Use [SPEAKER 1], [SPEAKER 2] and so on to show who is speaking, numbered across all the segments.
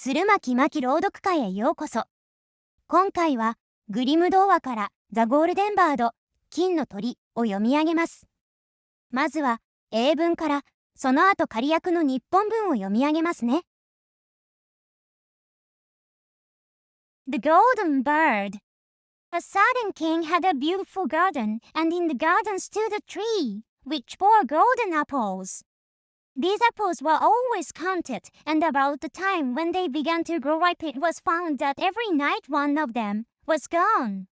[SPEAKER 1] 弦巻マキ朗読会へようこそ。今回はグリム童話からザ・ゴールデンバード、金の鳥を読み上げます。まずは英文から、その後仮訳の日本文を読み上げますね。The Golden Bird. A certain king had a beautiful garden, and in the garden stood a tree, which bore golden apples. These apples were always counted, and about the time when they began to grow ripe it was found that every night one of them was gone.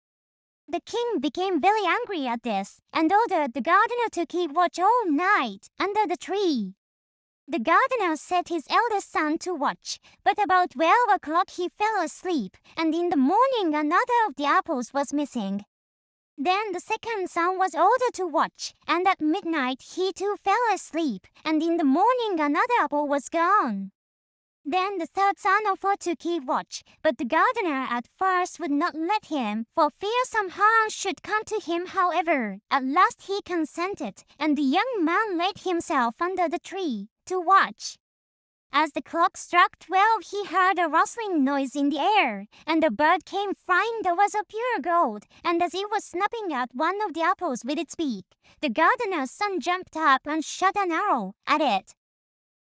[SPEAKER 1] The king became very angry at this, and ordered the gardener to keep watch all night under the tree. The gardener set his eldest son to watch, but about 12 o'clock he fell asleep, and in the morning another of the apples was missing. Then the second son was ordered to watch, and at midnight he too fell asleep, and in the morning another apple was gone. Then the third son offered to keep watch, but the gardener at first would not let him, for fear some harm should come to him. However, at last he consented, and the young man laid himself under the tree to watch. As the clock struck 12 he heard a rustling noise in the air, and a bird came flying that was of pure gold, and as it was snapping at one of the apples with its beak, the gardener's son jumped up and shot an arrow at it.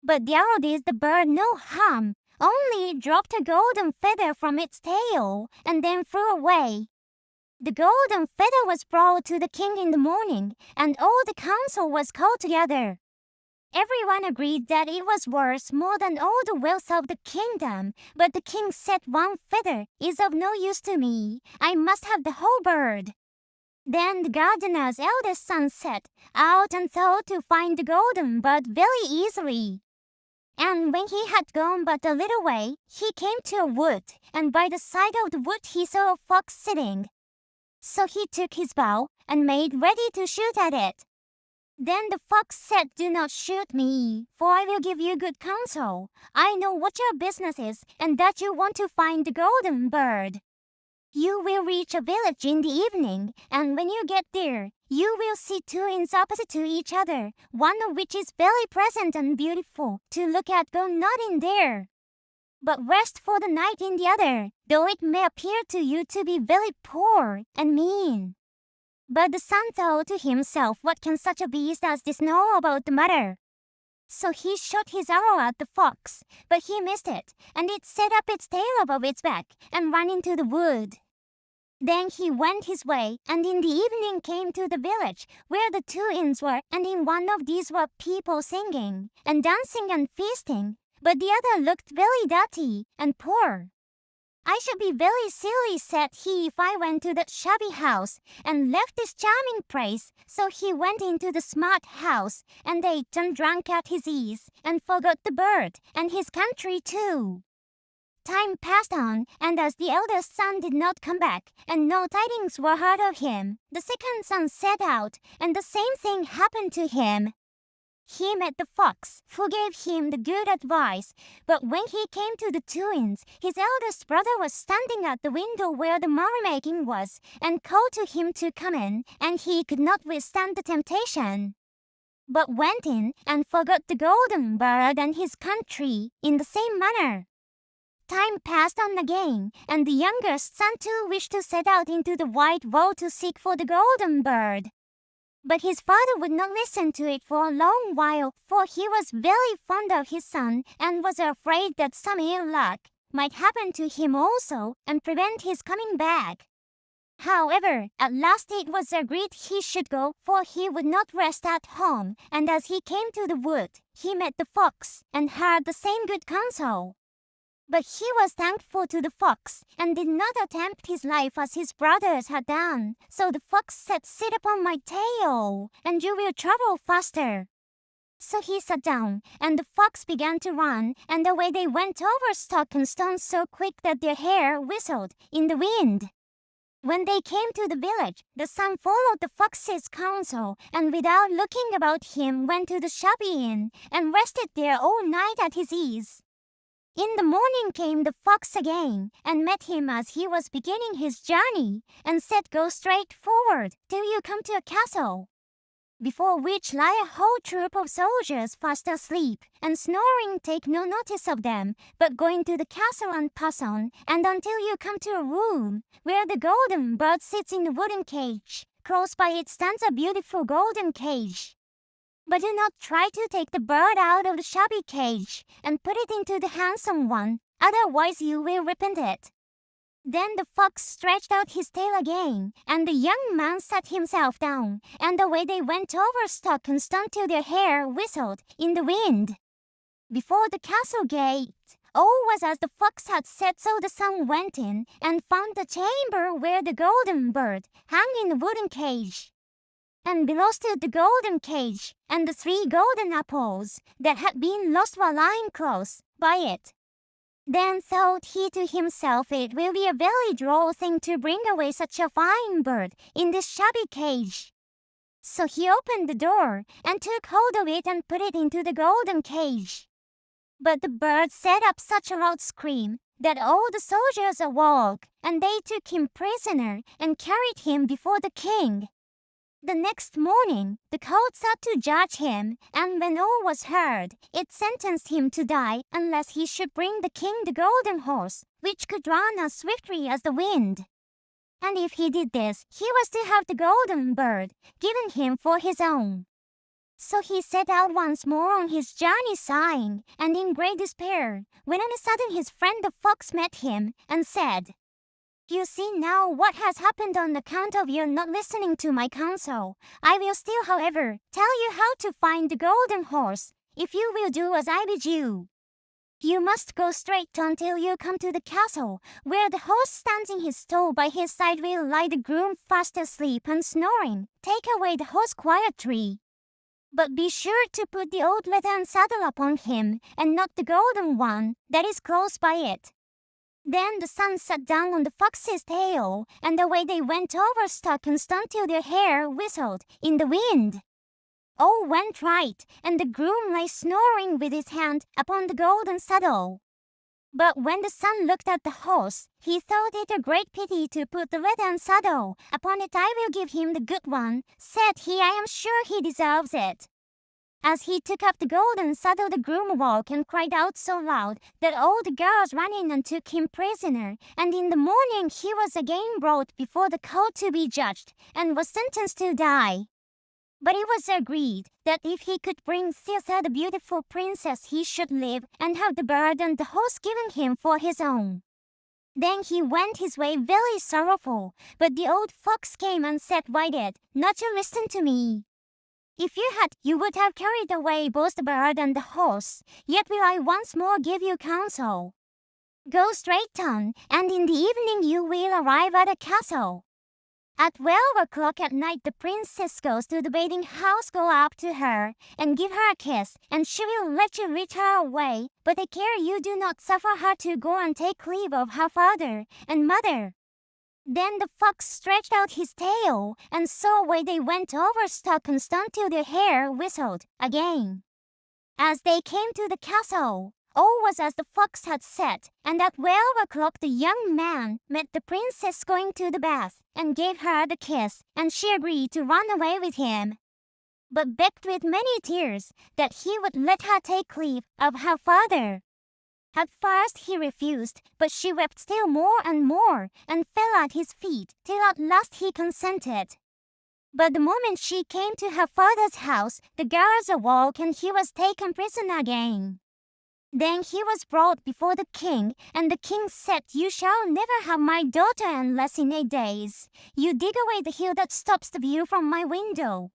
[SPEAKER 1] But the arrow did the bird no harm, only it dropped a golden feather from its tail, and then flew away. The golden feather was brought to the king in the morning, and all the council was called together. Everyone agreed that it was worth more than all the wealth of the kingdom, but the king said, "One feather is of no use to me. I must have the whole bird." Then the gardener's eldest son set out and thought to find the golden bird very easily. And when he had gone but a little way, he came to a wood, and by the side of the wood he saw a fox sitting. So he took his bow and made ready to shoot at it. Then the fox said, "Do not shoot me, for I will give you good counsel. I know what your business is, and that you want to find the golden bird. You will reach a village in the evening, and when you get there, you will see two inns opposite to each other, one of which is very pleasant and beautiful to look at. Go not in there, but rest for the night in the other, though it may appear to you to be very poor and mean." But the son thought to himself, "What can such a beast as this know about the matter?" So he shot his arrow at the fox, but he missed it, and it set up its tail above its back and ran into the wood. Then he went his way, and in the evening came to the village where the two inns were, and in one of these were people singing and dancing and feasting, but the other looked very dirty and poor. "I should be very silly," said he, "if I went to that shabby house and left this charming place." So he went into the smart house, and ate and drank at his ease, and forgot the bird and his country too. Time passed on, and as the eldest son did not come back, and no tidings were heard of him, the second son set out, and the same thing happened to him. He met the fox, who gave him the good advice, but when he came to the two inns, his eldest brother was standing at the window where the merrymaking was, and called to him to come in, and he could not withstand the temptation, but went in and forgot the golden bird and his country in the same manner. Time passed on again, and the youngest son too wished to set out into the wide world to seek for the golden bird. But his father would not listen to it for a long while, for he was very fond of his son, and was afraid that some ill luck might happen to him also, and prevent his coming back. However, at last it was agreed he should go, for he would not rest at home, and as he came to the wood, he met the fox, and heard the same good counsel. But he was thankful to the fox, and did not attempt his life as his brothers had done. So the fox said, "Sit upon my tail, and you will travel faster." So he sat down, and the fox began to run, and away they went over stock and stones so quick that their hair whistled in the wind. When they came to the village, the son followed the fox's counsel, and without looking about him went to the shabby inn, and rested there all night at his ease. In the morning came the fox again, and met him as he was beginning his journey, and said, "Go straight forward till you come to a castle. before which lie a whole troop of soldiers fast asleep and snoring. Take no notice of them, but go into the castle and pass on, and until you come to a room where the golden bird sits in a wooden cage. Close by it stands a beautiful golden cage. But do not try to take the bird out of the shabby cage and put it into the handsome one, otherwise you will repent it." Then the fox stretched out his tail again, and the young man sat himself down, and away they went over stock and stone till their hair whistled in the wind. Before the castle gate, all was as the fox had said, so the son went in and found the chamber where the golden bird hung in a wooden cage. And below stood the golden cage, and the 3 golden apples that had been lost were lying close by it. Then thought he to himself, "It will be a very droll thing to bring away such a fine bird in this shabby cage." So he opened the door and took hold of it and put it into the golden cage. But the bird set up such a loud scream that all the soldiers awoke, and they took him prisoner and carried him before the king. The next morning, the court sat to judge him, and when all was heard, it sentenced him to die unless he should bring the king the golden horse, which could run as swiftly as the wind. And if he did this, he was to have the golden bird given him for his own. So he set out once more on his journey, sighing and in great despair, when on a sudden his friend the fox met him and said, "You see now what has happened on account of your not listening to my counsel. I will still, however, tell you how to find the golden horse, if you will do as I bid you. You must go straight until you come to the castle, where the horse stands in his stall. By his side will lie the groom fast asleep and snoring. Take away the horse quietly. But be sure to put the old leathern saddle upon him, and not the golden one that is close by it." Then the son sat down on the fox's tail, and away they went over stock and stone till their hair whistled in the wind. All went right, and the groom lay snoring with his hand upon the golden saddle. But when the son looked at the horse, he thought it a great pity to put the leathern saddle upon it. "I will give him the good one," said he. "I am sure he deserves it." As he took up the golden saddle, the groom awoke and cried out so loud that all the girls ran in and took him prisoner. And in the morning he was again brought before the court to be judged, and was sentenced to die. But it was agreed that if he could bring thither the beautiful princess, he should live and have the bird and the horse given him for his own. Then he went his way very sorrowful, but the old fox came and said, "Why did not you listen to me? If you had, you would have carried away both the bird and the horse. Yet will I once more give you counsel. Go straight on, and in the evening you will arrive at a castle. At 12 o'clock at night the princess goes to the bathing house. Go up to her and give her a kiss, and she will let you lead her away. But take care you do not suffer her to go and take leave of her father and mother." Then the fox stretched out his tail, and so away they went over stock and stone till their hair whistled again. As they came to the castle, all was as the fox had said, and at 12 o'clock the young man met the princess going to the bath, and gave her the kiss, and she agreed to run away with him, but begged with many tears that he would let her take leave of her father. At first he refused, but she wept still more and more, and fell at his feet, till at last he consented. But the moment she came to her father's house, the girls awoke, and he was taken prisoner again. Then he was brought before the king, and the king said, "You shall never have my daughter unless in 8 days you dig away the hill that stops the view from my window."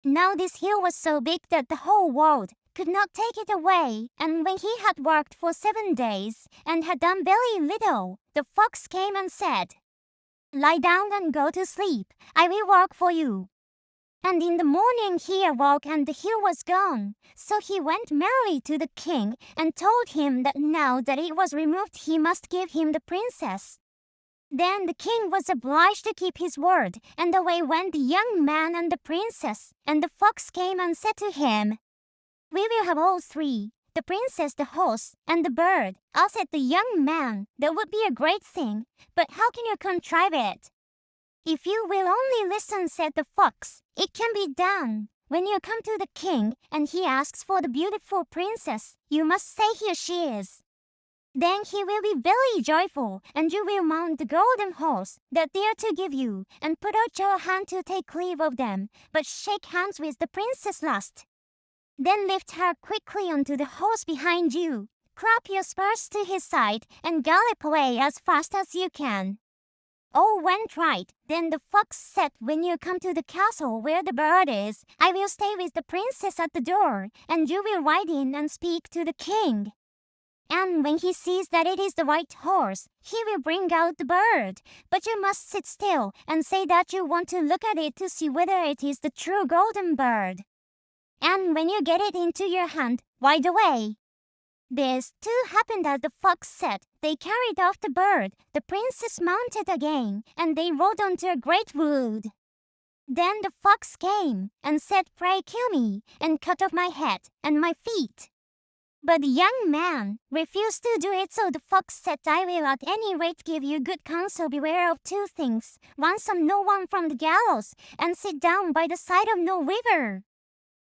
[SPEAKER 1] Now this hill was so big that the whole world could not take it away, and when he had worked for 7 days, and had done very little, the fox came and said, "Lie down and go to sleep, I will work for you." And in the morning he awoke, and the hill was gone. So he went merrily to the king, and told him that now that it was removed he must give him the princess. Then the king was obliged to keep his word, and away went the young man and the princess. And the fox came and said to him, "We will have all 3, the princess, the horse, and the bird." Said the young man, "That would be a great thing, but how can you contrive it?" "If you will only listen," said the fox, "it can be done." when you come to the king and he asks for the beautiful princess, you must say here she is. Then he will be very joyful, and you will mount the golden horse that they are to give you, and put out your hand to take leave of them, but shake hands with the princess last. Then lift her quickly onto the horse behind you, clap your spurs to his side, and gallop away as fast as you can. All went right. Then the fox said, when you come to the castle where the bird is, I will stay with the princess at the door, and you will ride in and speak to the king. And when he sees that it is the right horse, he will bring out the bird. But you must sit still and say that you want to look at it to see whether it is the true golden bird. And when you get it into your hand, ride away. This too happened as the fox said. They carried off the bird, the princess mounted again, and they rode on to a great wood. Then the fox came and said, pray kill me, and cut off my head and my feet. But the young man refused to do it, so the fox said, I will at any rate give you good counsel. Beware of two things. Ransom no one from the gallows, and sit down by the side of no river.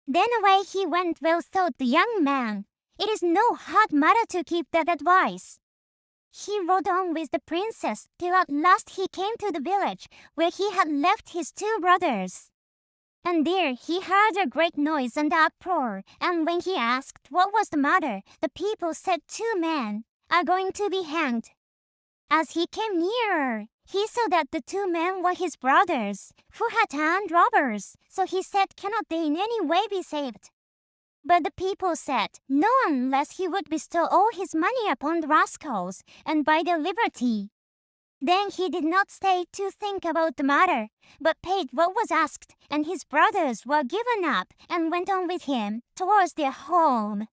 [SPEAKER 1] Then away he went. Well thought the young man. It is no hard matter to keep that advice. He rode on with the princess till at last he came to the village where he had left his two brothers. And there he heard a great noise and uproar, and when he asked what was the matter, the people said 2 men are going to be hanged. As he came nearer, he saw that the 2 men were his brothers, who had turned robbers, so he said, cannot they in any way be saved? But the people said, no, unless he would bestow all his money upon the rascals, and buy their liberty. Then he did not stay to think about the matter, but paid what was asked, and his brothers were given up, and went on with him towards their home.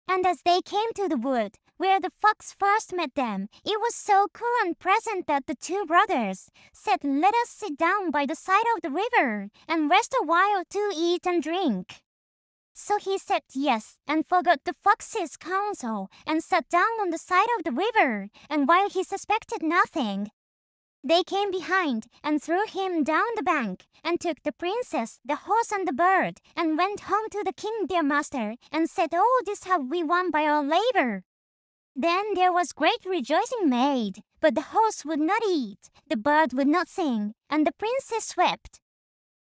[SPEAKER 1] And as they came to the wood, where the fox first met them, it was so cool and pleasant that the 2 brothers said, let us sit down by the side of the river, and rest a while to eat and drink. So he said yes, and forgot the fox's counsel, and sat down on the side of the river, and while he suspected nothing, they came behind, and threw him down the bank, and took the princess, the horse, and the bird, and went home to the king their master, and said, all this have we won by our labor. Then there was great rejoicing made, but the horse would not eat, the bird would not sing, and the princess wept.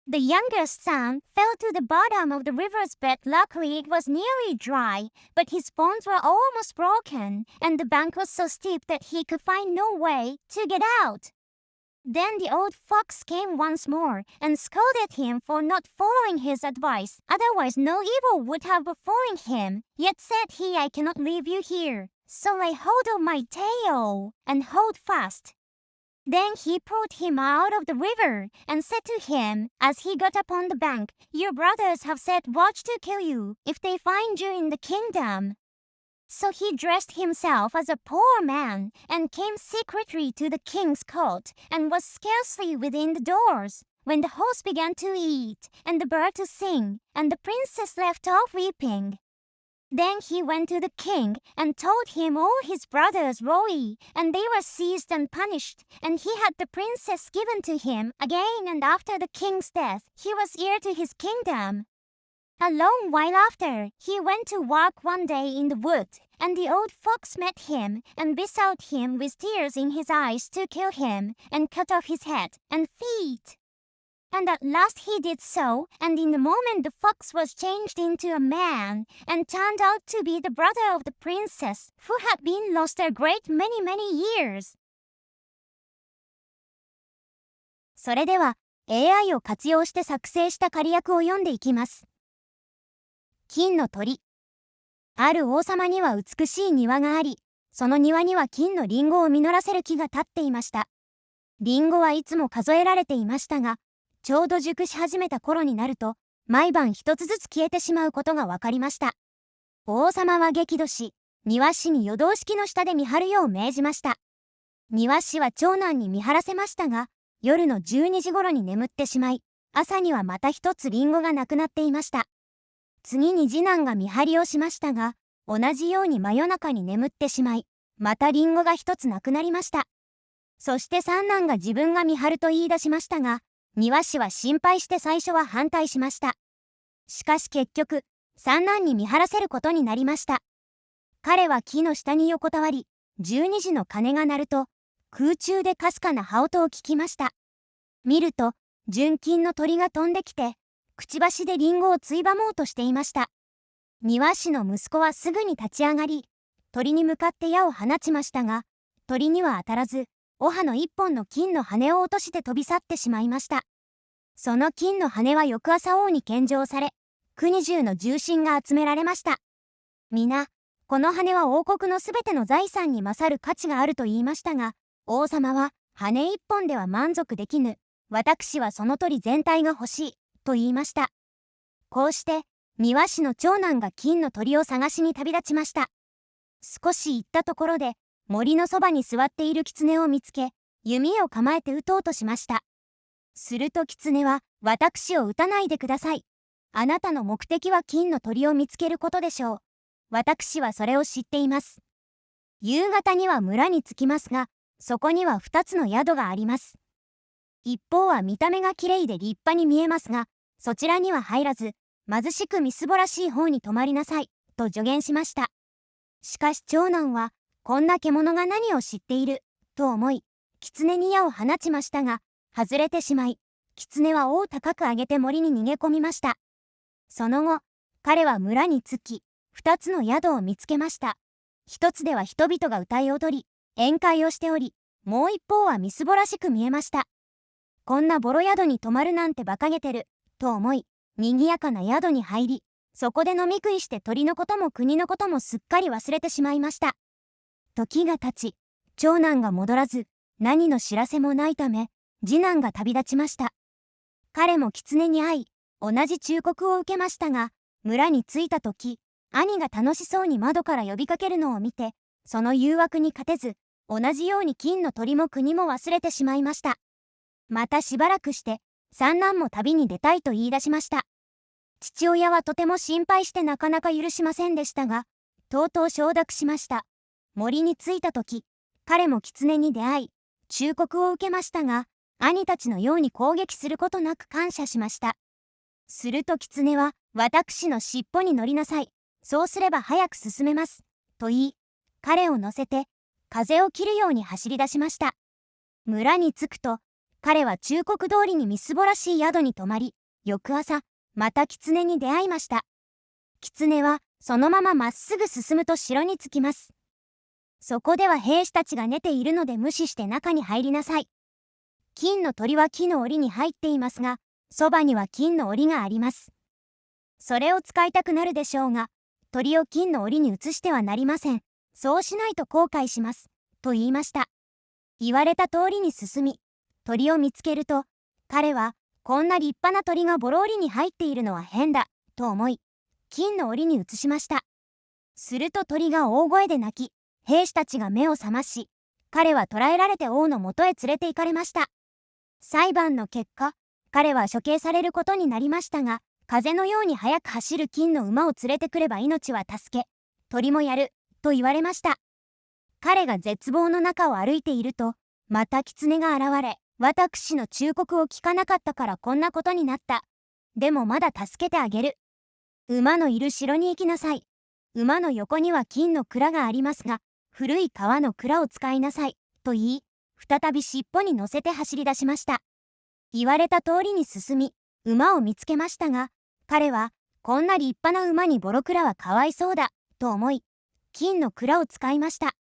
[SPEAKER 1] The youngest son fell to the bottom of the river's bed. Luckily it was nearly dry, but his bones were almost broken, and the bank was so steep that he could find no way to get out. Then the old fox came once more, and scolded him for not following his advice. Otherwise no evil would have befallen him. Yet said he, I cannot leave you here, so lay hold of my tail, and hold fast. Then he pulled him out of the river, and said to him, as he got upon the bank, your brothers have set watch to kill you, if they find you in the kingdom. So he dressed himself as a poor man, and came secretly to the king's court, and was scarcely within the doors, when the horse began to eat, and the bird to sing, and the princess left off weeping. Then he went to the king, and told him all his brothers wrongly, and they were seized and punished, and he had the princess given to him again, and after the king's death he was heir to his kingdom. A long while after, he went to walk one day in the wood, and the old fox met him, and besought him with tears in his eyes to kill him, and cut off his head and feet. And at last he did so, and in a moment the fox was changed into a man, and turned out to be the brother of the princess, who had been lost a great many years. それでは、AI を活用して作成した仮訳を読んでいきます。金の鳥。ある王様には美しい庭があり、その庭には金のリンゴを実らせる木が立っていました。リンゴはいつも数えられていましたが、ちょうど熟し始めた頃になると、毎晩一つずつ消えてしまうことが分かりました。王様は激怒し、庭師に夜通し木の下で見張るよう命じました。庭師は長男に見張らせましたが、夜の12時頃に眠ってしまい、朝にはまた一つリンゴがなくなっていました。次に次男が見張りをしましたが、同じように真夜中に眠ってしまい、またリンゴが一つなくなりました。そして三男が自分が見張ると言い出しましたが、庭師は心配して最初は反対しました。しかし結局、三男に見張らせることになりました。彼は木の下に横たわり、12時の鐘が鳴ると、空中でかすかな羽音を聞きました。見ると、純金の鳥が飛んできて、くちばしでリンゴをついばもうとしていました。庭師の息子はすぐに立ち上がり、鳥に向かって矢を放ちましたが、鳥には当たらず、尾羽の一本の金の羽を落として飛び去ってしまいました。その金の羽は翌朝王に献上され、国中の重臣が集められました。皆、この羽は王国のすべての財産に勝る価値があると言いましたが、王様は羽一本では満足できぬ。私はその鳥全体が欲しい、と言いました。こうして、庭師の長男が金の鳥を探しに旅立ちました。少し行ったところで、森のそばに座っている狐を見つけ、弓を構えて撃とうとしました。すると狐は、私を撃たないでください。あなたの目的は金の鳥を見つけることでしょう。私はそれを知っています。夕方には村に着きますが、そこには2つの宿があります。一方は見た目がきれいで立派に見えますが、そちらには入らず、貧しくみすぼらしい方に泊まりなさい、と助言しました。しかし長男は、こんな獣が何を知っている、と思い、狐に矢を放ちましたが、外れてしまい、狐は尾を高く上げて森に逃げ込みました。その後、彼は村に着き、2つの宿を見つけました。一つでは人々が歌い踊り、宴会をしており、もう一方はみすぼらしく見えました。こんなボロ宿に泊まるなんて馬鹿げてる、と思い、賑やかな宿に入り、そこで飲み食いして鳥のことも国のこともすっかり忘れてしまいました。時が経ち、長男が戻らず、何の知らせもないため、次男が旅立ちました。彼も狐に会い、同じ忠告を受けましたが、村に着いた時、兄が楽しそうに窓から呼びかけるのを見て、その誘惑に勝てず、同じように金の鳥も国も忘れてしまいました。またしばらくして、三男も旅に出たいと言い出しました。父親はとても心配してなかなか許しませんでしたが、とうとう承諾しました。森に着いた時、彼も狐に出会い、忠告を受けましたが、兄たちのように攻撃することなく感謝しました。すると狐は、私の尻尾に乗りなさい。そうすれば早く進めます。と言い、彼を乗せて、風を切るように走り出しました。村に着くと、彼は忠告通りにみすぼらしい宿に泊まり、翌朝、また狐に出会いました。狐は、そのまままっすぐ進むと城に着きます。そこでは兵士たちが寝ているので無視して中に入りなさい。金の鳥は木の檻に入っていますが、そばには金の檻があります。それを使いたくなるでしょうが、鳥を金の檻に移してはなりません。そうしないと後悔します。と言いました。言われた通りに進み、鳥を見つけると、彼は、こんな立派な鳥がボロ檻に入っているのは変だ、と思い、金の檻に移しました。すると鳥が大声で鳴き、兵士たちが目を覚まし、彼は捕らえられて王のもとへ連れて行かれました。裁判の結果、彼は処刑されることになりましたが、風のように速く走る金の馬を連れてくれば命は助け、鳥もやる、と言われました。彼が絶望の中を歩いていると、また狐が現れ、私の忠告を聞かなかったからこんなことになった。でもまだ助けてあげる。馬のいる城に行きなさい。馬の横には金の蔵がありますが、古い革の蔵を使いなさい、と言い、再び尻尾に乗せて走り出しました。言われた通りに進み、馬を見つけましたが、彼は、こんな立派な馬にボロ蔵はかわいそうだ、と思い、金の蔵を使いました。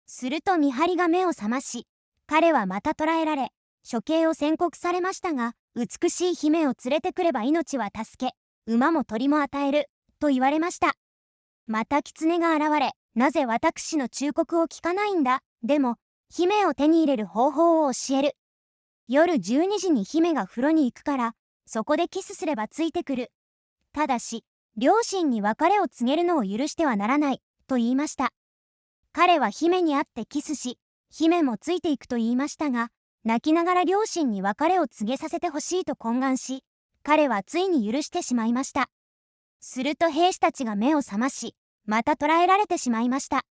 [SPEAKER 1] すると見張りが目を覚まし、彼はまた捕らえられ、処刑を宣告されましたが、美しい姫を連れてくれば命は助け、馬も鳥も与える、と言われました。また狐が現れ、なぜ私の忠告を聞かないんだ。でも、姫を手に入れる方法を教える。夜12時に姫が風呂に行くから、そこでキスすればついてくる。ただし、両親に別れを告げるのを許してはならない、と言いました。彼は姫に会ってキスし、姫もついていくと言いましたが、泣きながら両親に別れを告げさせてほしいと懇願し、彼はついに許してしまいました。すると兵士たちが目を覚まし、また捕らえられてしまいました。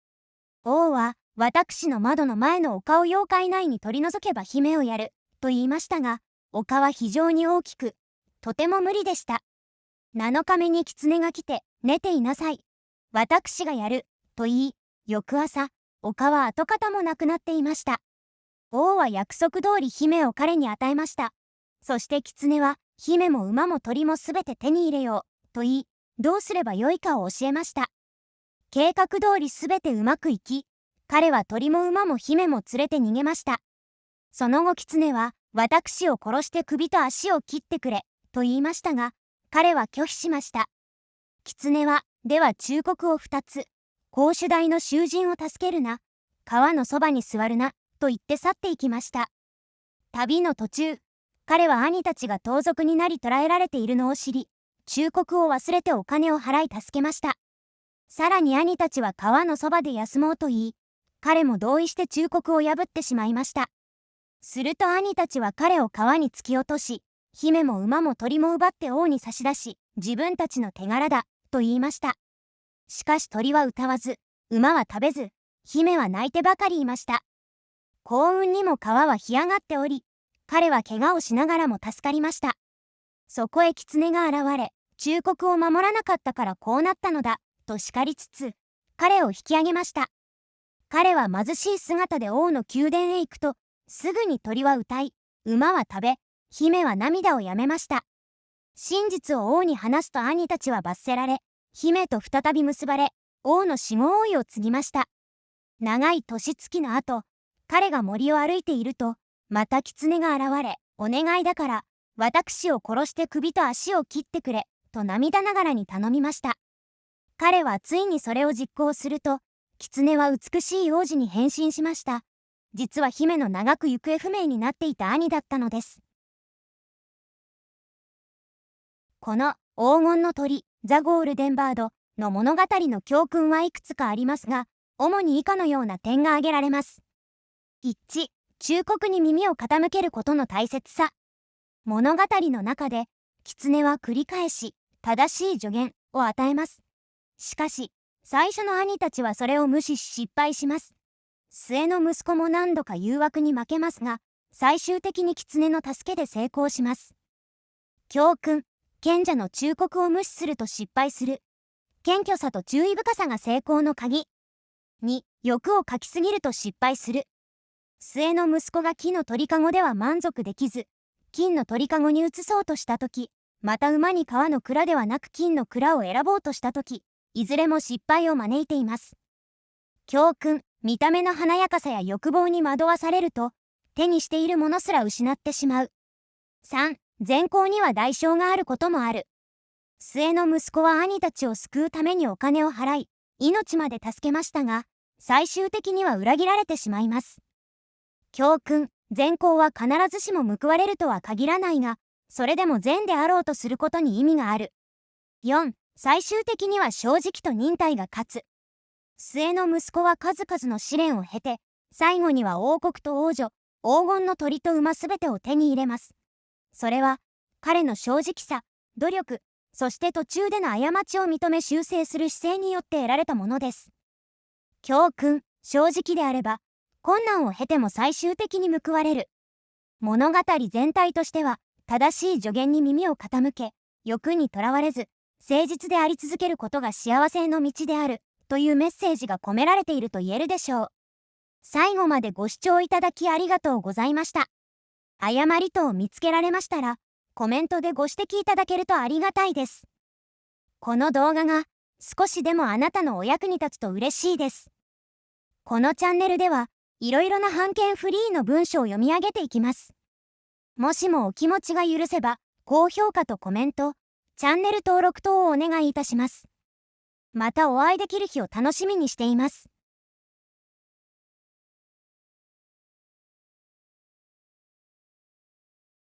[SPEAKER 1] 王は、私の窓の前の丘を8日以内に取り除けば姫をやる、と言いましたが、丘は非常に大きく、とても無理でした。7日目に狐が来て、寝ていなさい。私がやる、と言い、翌朝、丘は跡形もなくなっていました。王は約束通り姫を彼に与えました。そして狐は、姫も馬も鳥もすべて手に入れよう、と言い、どうすればよいかを教えました。計画通りすべてうまくいき、彼は鳥も馬も姫も連れて逃げました。その後狐は、私を殺して首と足を切ってくれ、と言いましたが、彼は拒否しました。狐は、では忠告を2つ、公主大の囚人を助けるな、川のそばに座るな、と言って去っていきました。旅の途中、彼は兄たちが盗賊になり捕らえられているのを知り、忠告を忘れてお金を払い助けました。さらに兄たちは川のそばで休もうと言い、彼も同意して忠告を破ってしまいました。すると兄たちは彼を川に突き落とし、姫も馬も鳥も奪って王に差し出し、自分たちの手柄だ、と言いました。しかし鳥は歌わず、馬は食べず、姫は泣いてばかりいました。幸運にも川は干上がっており、彼は怪我をしながらも助かりました。そこへ狐が現れ、忠告を守らなかったからこうなったのだ、と叱りつつ、彼を引き上げました。彼は貧しい姿で王の宮殿へ行くと、すぐに鳥は歌い、馬は食べ、姫は涙をやめました。真実を王に話すと兄たちは罰せられ、姫と再び結ばれ、王の死後王位を継ぎました。長い年月の後、彼が森を歩いていると、また狐が現れ、お願いだから、私を殺して首と足を切ってくれ、と涙ながらに頼みました。彼はついにそれを実行すると、狐は美しい王子に変身しました。実は姫の長く行方不明になっていた兄だったのです。この黄金の鳥、ザ・ゴールデンバードの物語の教訓はいくつかありますが、主に以下のような点が挙げられます。1、忠告に耳を傾けることの大切さ。物語の中で、狐は繰り返し、正しい助言を与えます。しかし、最初の兄たちはそれを無視し失敗します。末の息子も何度か誘惑に負けますが、最終的に狐の助けで成功します。教訓、賢者の忠告を無視すると失敗する。謙虚さと注意深さが成功の鍵。2、欲をかきすぎると失敗する。末の息子が木の鳥かごでは満足できず、金の鳥かごに移そうとしたとき、また馬に革の蔵ではなく金の蔵を選ぼうとしたとき、いずれも失敗を招いています。教訓、見た目の華やかさや欲望に惑わされると、手にしているものすら失ってしまう。3、善行には代償があることもある。末の息子は兄たちを救うためにお金を払い、命まで助けましたが、最終的には裏切られてしまいます。教訓、善行は必ずしも報われるとは限らないが、それでも善であろうとすることに意味がある。4、最終的には正直と忍耐が勝つ。末の息子は数々の試練を経て、最後には王国と王女、黄金の鳥と馬すべてを手に入れます。それは、彼の正直さ、努力、そして途中での過ちを認め修正する姿勢によって得られたものです。教訓、正直であれば、困難を経ても最終的に報われる。物語全体としては、正しい助言に耳を傾け、欲にとらわれず、誠実であり続けることが幸せへの道である、というメッセージが込められていると言えるでしょう。最後までご視聴いただきありがとうございました。誤り等を見つけられましたら、コメントでご指摘いただけるとありがたいです。この動画が少しでもあなたのお役に立つと嬉しいです。このチャンネルでは、いろいろな版権フリーの文章を読み上げていきます。もしもお気持ちが許せば、高評価とコメント、チャンネル登録等をお願いいたします。またお会いできる日を楽しみにしています。